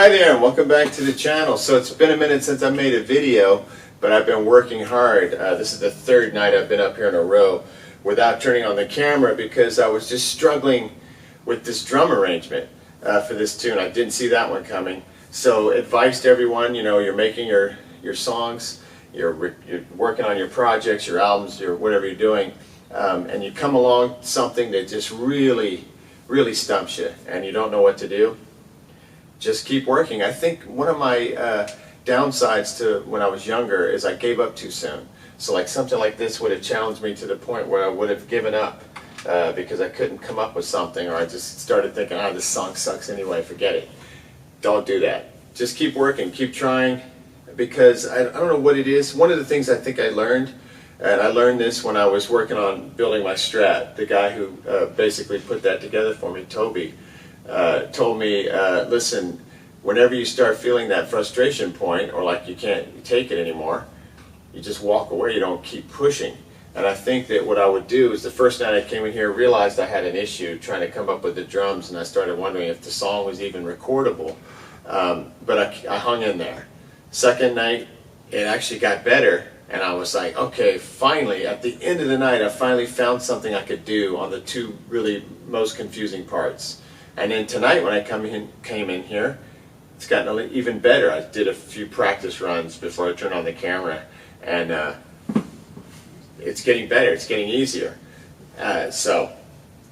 Hi there, and welcome back to the channel. So it's been a minute since I made a video, but I've been working hard. This is the third night I've been up here in a row without turning on the camera because I was just struggling with this drum arrangement for this tune. I didn't see that one coming. So advice to everyone, you know, you're making your songs, you're working on your projects, your albums, your whatever you're doing, and you come along something that just really stumps you and you don't know what to do. Just keep working. I think one of my downsides to when I was younger is I gave up too soon. So like something like this would have challenged me to the point where I would have given up because I couldn't come up with something, or I just started thinking, this song sucks anyway, forget it. Don't do that. Just keep working, keep trying, because I don't know what it is. One of the things I think I learned, and I learned this when I was working on building my Strat, the guy who basically put that together for me, Toby, told me, listen, whenever you start feeling that frustration point, or like you can't take it anymore, you just walk away, you don't keep pushing. And I think that what I would do is the first night I came in here, realized I had an issue trying to come up with the drums, and I started wondering if the song was even recordable. But I hung in there. Second night, it actually got better, and I was like, okay, finally, at the end of the night, I finally found something I could do on the two really most confusing parts. And then tonight when I came in here, it's gotten even better. I did a few practice runs before I turned on the camera, and it's getting better, it's getting easier. So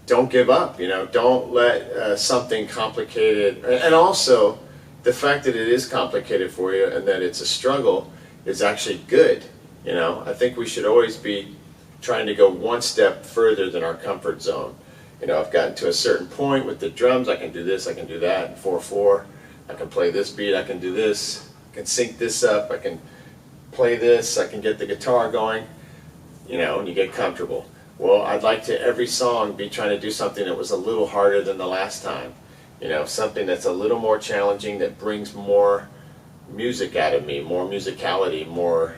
don't give up, you know, don't let something complicated, and also the fact that it is complicated for you and that it's a struggle is actually good. You know, I think we should always be trying to go one step further than our comfort zone. You know, I've gotten to a certain point with the drums, I can do this, I can do that, 4/4, I can play this beat, I can do this, I can sync this up, I can play this, I can get the guitar going, you know, and you get comfortable. Well, I'd like to, every song, be trying to do something that was a little harder than the last time. You know, something that's a little more challenging, that brings more music out of me, more musicality, more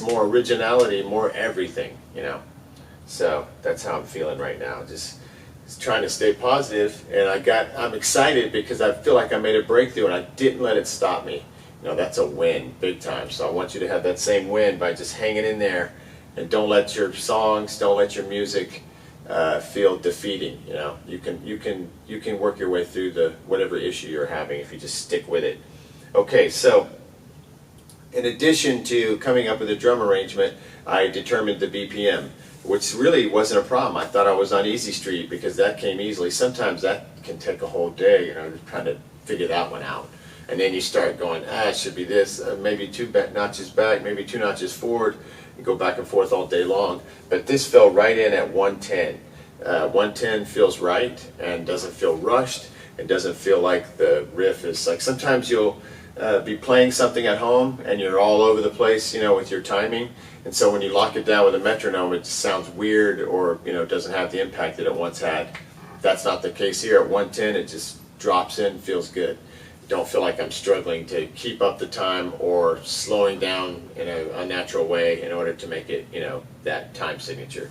originality, more everything, you know. So that's how I'm feeling right now. Just trying to stay positive, and I'm excited because I feel like I made a breakthrough and I didn't let it stop me. You know, that's a win, big time. So I want you to have that same win by just hanging in there, and don't let your songs, don't let your music feel defeating. You know, you can work your way through the whatever issue you're having if you just stick with it. Okay, so in addition to coming up with a drum arrangement, I determined the BPM, which really wasn't a problem. I thought I was on easy street because that came easily. Sometimes that can take a whole day, you know, to kind of figure that one out. And then you start going, it should be this, maybe two notches back, maybe two notches forward. You go back and forth all day long. But this fell right in at 110. 110 feels right and doesn't feel rushed. It doesn't feel like the riff is like, sometimes you'll be playing something at home and you're all over the place, you know, with your timing. And so when you lock it down with a metronome, it just sounds weird, or, you know, doesn't have the impact that it once had. That's not the case here. At 110, it just drops in, feels good. Don't feel like I'm struggling to keep up the time or slowing down in a unnatural way in order to make it, you know, that time signature,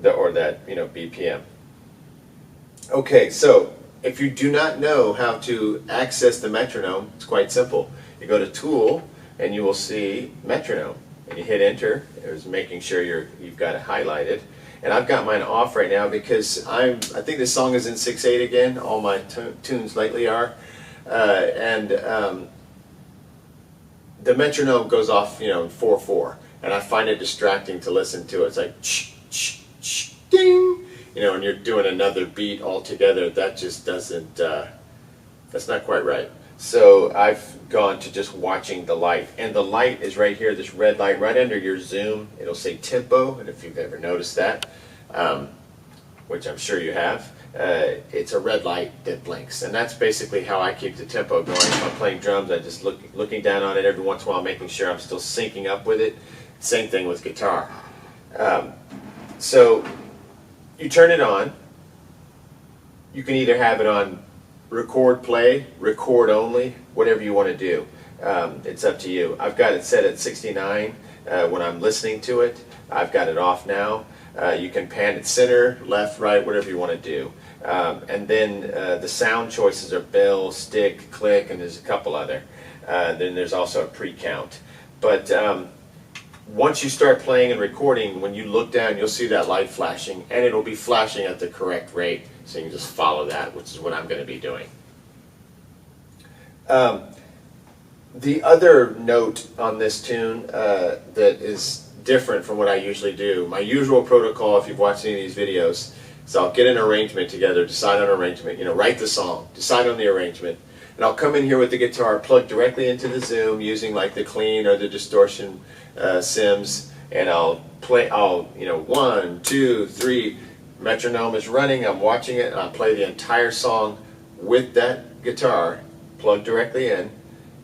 or that, you know, BPM. Okay, so if you do not know how to access the metronome, it's quite simple. You go to Tool and you will see Metronome, and you hit enter. It's making sure you've got it highlighted. And I've got mine off right now because I think this song is in 6/8 again. All my tunes lately are. The metronome goes off, you know, in 4/4, and I find it distracting to listen to. It's like ding, you know, and you're doing another beat altogether. That just doesn't. That's not quite right. So I've gone to just watching the light, and the light is right here. This red light right under your zoom. It'll say tempo, and if you've ever noticed that, which I'm sure you have. It's a red light that blinks, and that's basically how I keep the tempo going. If I'm playing drums, I just looking down on it every once in a while, making sure I'm still syncing up with it. Same thing with guitar. So you turn it on. You can either have it on record play, record only, whatever you want to do. It's up to you. I've got it set at 69 when I'm listening to it. I've got it off now. You can pan it center, left, right, whatever you want to do. And then the sound choices are bell, stick, click, and there's a couple other. Then there's also a pre-count. But once you start playing and recording, when you look down, you'll see that light flashing, and it'll be flashing at the correct rate, so you can just follow that, which is what I'm going to be doing. The other note on this tune that is different from what I usually do, my usual protocol, if you've watched any of these videos, is I'll get an arrangement together, decide on an arrangement, write the song, decide on the arrangement, and I'll come in here with the guitar plugged directly into the Zoom using like the clean or the distortion sims, and I'll play, 1, 2, 3, metronome is running, I'm watching it, and I'll play the entire song with that guitar plugged directly in.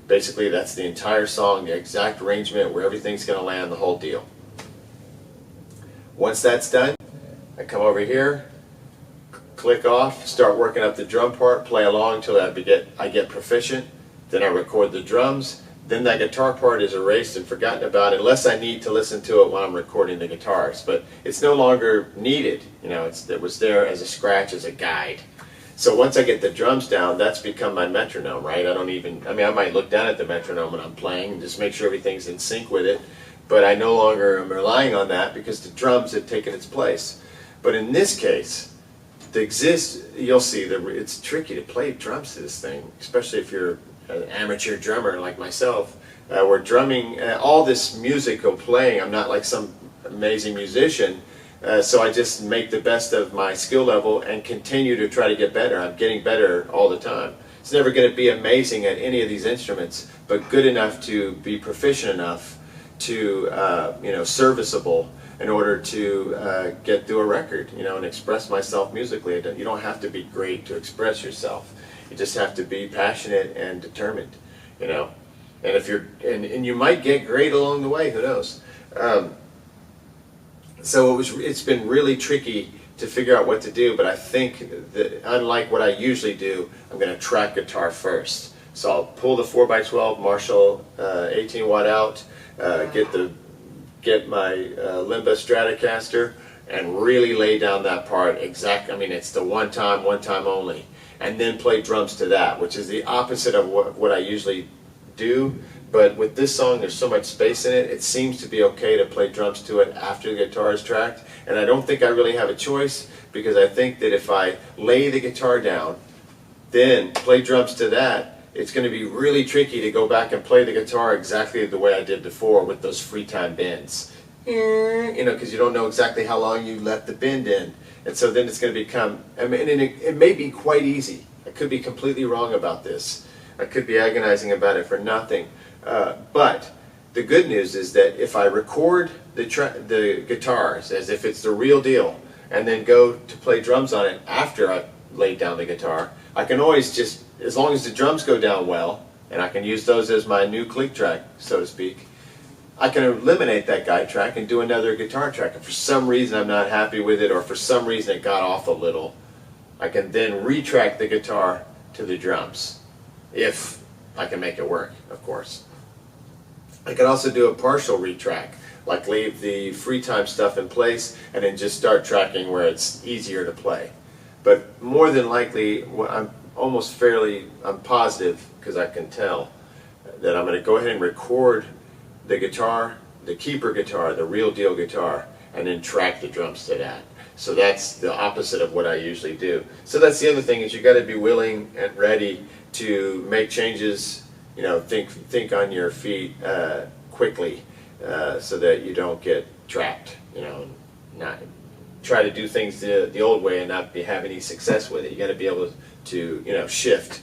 Basically, that's the entire song, the exact arrangement, where everything's going to land, the whole deal. Once that's done, I come over here, click off, start working up the drum part, play along until I get proficient. Then I record the drums. Then that guitar part is erased and forgotten about, unless I need to listen to it when I'm recording the guitars. But it's no longer needed. It was there as a scratch, as a guide. So once I get the drums down, that's become my metronome, right? I might look down at the metronome when I'm playing and just make sure everything's in sync with it, but I no longer am relying on that because the drums have taken its place. But in this case, you'll see that it's tricky to play drums to this thing, especially if you're an amateur drummer like myself. We're drumming, all this musical playing, I'm not like some amazing musician, so I just make the best of my skill level and continue to try to get better. I'm getting better all the time. It's never going to be amazing at any of these instruments, but good enough to be proficient enough to, serviceable in order to get through a record, and express myself musically. You don't have to be great to express yourself. You just have to be passionate and determined, And if and you might get great along the way. Who knows? So it's been really tricky to figure out what to do, but I think that unlike what I usually do, I'm going to track guitar first. So I'll pull the 4x12 Marshall 18 watt out, get my Limba Stratocaster, and really lay down that part it's the one time only, and then play drums to that, which is the opposite of what I usually do. But with this song, there's so much space in it, it seems to be okay to play drums to it after the guitar is tracked. And I don't think I really have a choice, because I think that if I lay the guitar down, then play drums to that, it's going to be really tricky to go back and play the guitar exactly the way I did before with those free time bends. Because you don't know exactly how long you let the bend in. And so then it's going to become, it may be quite easy. I could be completely wrong about this. I could be agonizing about it for nothing. But the good news is that if I record the guitars as if it's the real deal, and then go to play drums on it after I've laid down the guitar, I can always just, as long as the drums go down well, and I can use those as my new click track, so to speak, I can eliminate that guide track and do another guitar track. If for some reason I'm not happy with it, or for some reason it got off a little, I can then retrack the guitar to the drums, if I can make it work, of course. I can also do a partial retrack, like leave the free time stuff in place and then just start tracking where it's easier to play. But more than likely, I'm positive, because I can tell, that I'm going to go ahead and record the guitar, the keeper guitar, the real deal guitar, and then track the drums to that. So that's the opposite of what I usually do. So that's the other thing, is you got to be willing and ready to make changes. Think on your feet quickly, so that you don't get trapped. Not try to do things the old way and not have any success with it. You got to be able to shift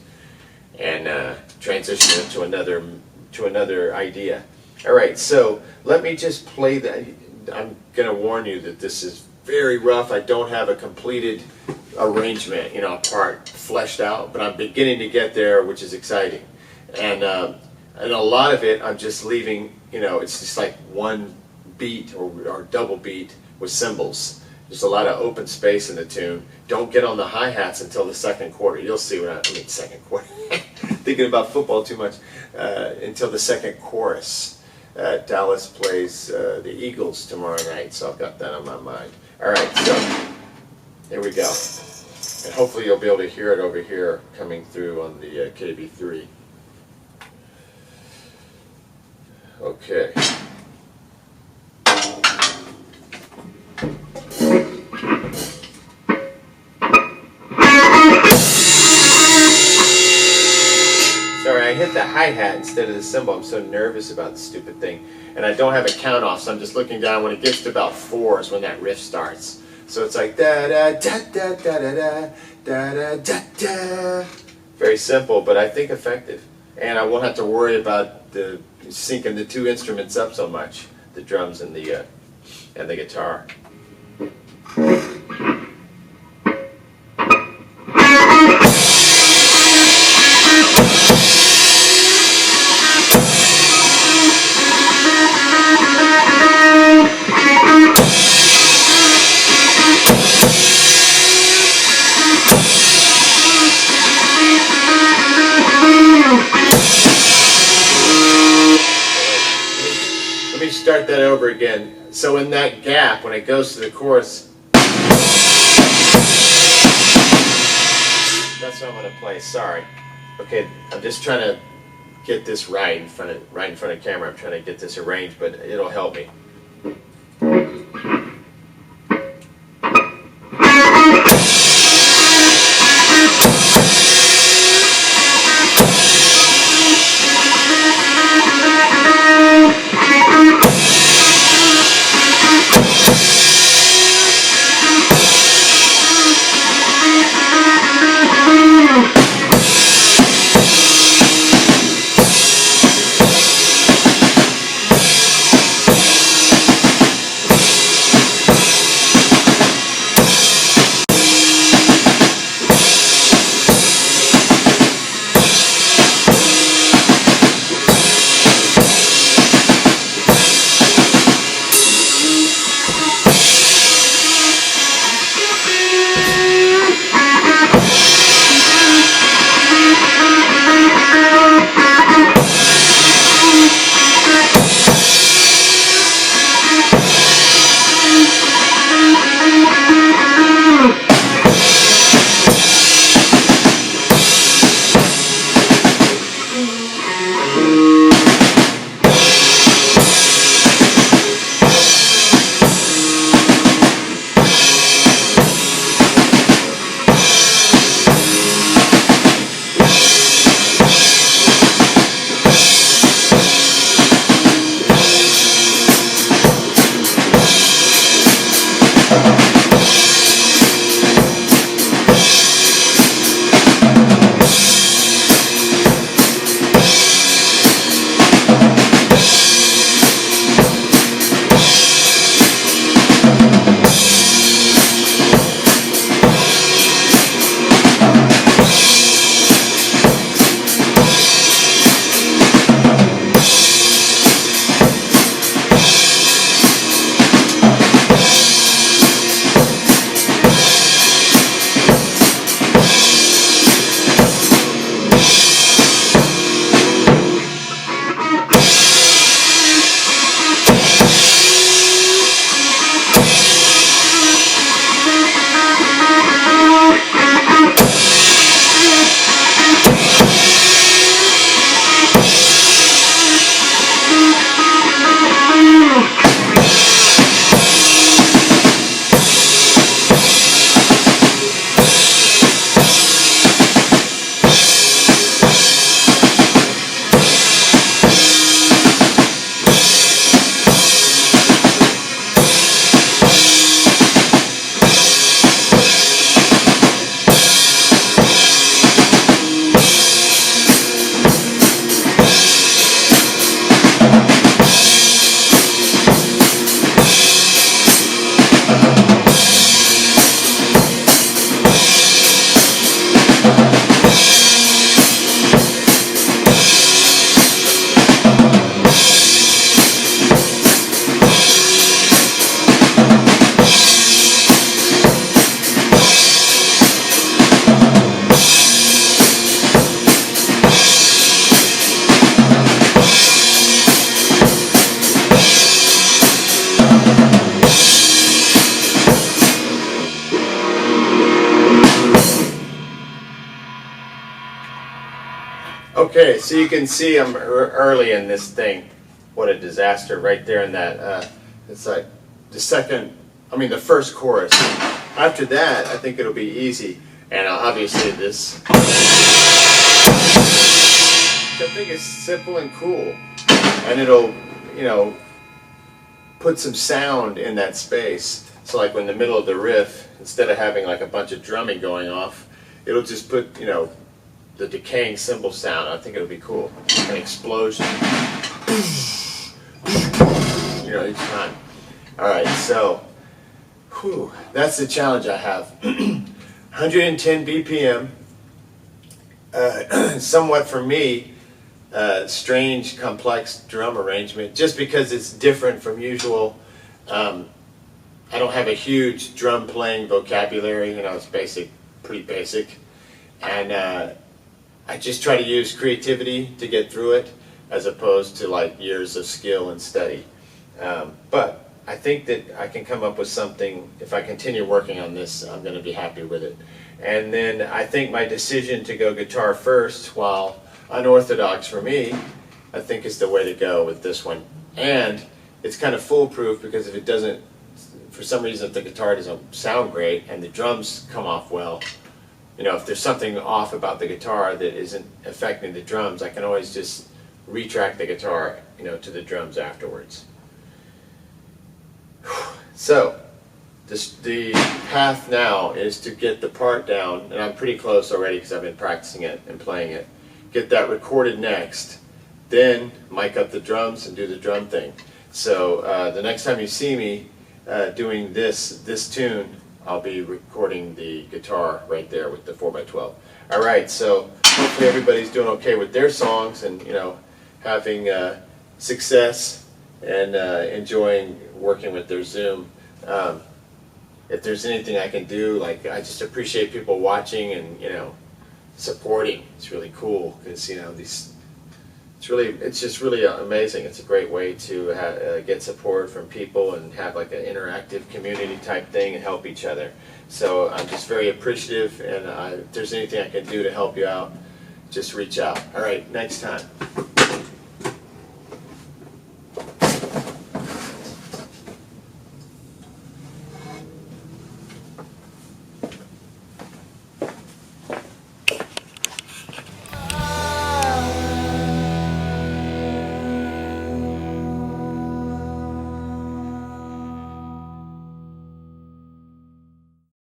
and transition into another idea. All right, so let me just play that. I'm going to warn you that this is very rough. I don't have a completed arrangement, part fleshed out, but I'm beginning to get there, which is exciting. And a lot of it I'm just leaving, it's just like one beat or double beat with cymbals. There's a lot of open space in the tune. Don't get on the hi-hats until the second quarter. You'll see what I mean, second quarter. Thinking about football too much. Until the second chorus. Dallas plays the Eagles tomorrow night, so I've got that on my mind. All right, so here we go. And hopefully you'll be able to hear it over here coming through on the KB3. Okay. Sorry, I hit the hi-hat instead of the cymbal. I'm so nervous about the stupid thing. And I don't have a count off, so I'm just looking down. When it gets to about 4 is when that riff starts. So it's like da da da da da da da da da da. Very simple, but I think effective. And I won't have to worry about the syncing the two instruments up so much, the drums and the guitar. Let me start that over again. So in that gap, when it goes to the chorus, that's what I'm going to play. Sorry. Okay, I'm just trying to get this right in front of camera. I'm trying to get this arranged, but it'll help me. Okay, so you can see I'm early in this thing. What a disaster right there in that. It's like the first chorus. After that, I think it'll be easy. And obviously this, which I think is simple and cool. And it'll, put some sound in that space. So like in the middle of the riff, instead of having like a bunch of drumming going off, it'll just put, the decaying cymbal sound. I think it'll be cool. An explosion. Each time. Alright, so that's the challenge I have. 110 BPM. Somewhat for me, strange, complex drum arrangement, just because it's different from usual. I don't have a huge drum playing vocabulary, it's pretty basic. And I just try to use creativity to get through it, as opposed to like years of skill and study. But I think that I can come up with something. If I continue working on this, I'm going to be happy with it. And then I think my decision to go guitar first, while unorthodox for me, I think is the way to go with this one. And it's kind of foolproof, because if it doesn't, for some reason, if the guitar doesn't sound great and the drums come off well, if there's something off about the guitar that isn't affecting the drums, I can always just retrack the guitar, to the drums afterwards. So, the path now is to get the part down, and I'm pretty close already because I've been practicing it and playing it. Get that recorded next, then mic up the drums and do the drum thing. So the next time you see me doing this tune, I'll be recording the guitar right there with the 4x12. All right, so hopefully everybody's doing okay with their songs, and having success and enjoying working with their Zoom. If there's anything I can do, like, I just appreciate people watching and supporting. It's really cool, because it's just really amazing. It's a great way to get support from people and have like an interactive community type thing and help each other. So I'm just very appreciative, and if there's anything I can do to help you out, just reach out. All right, next time.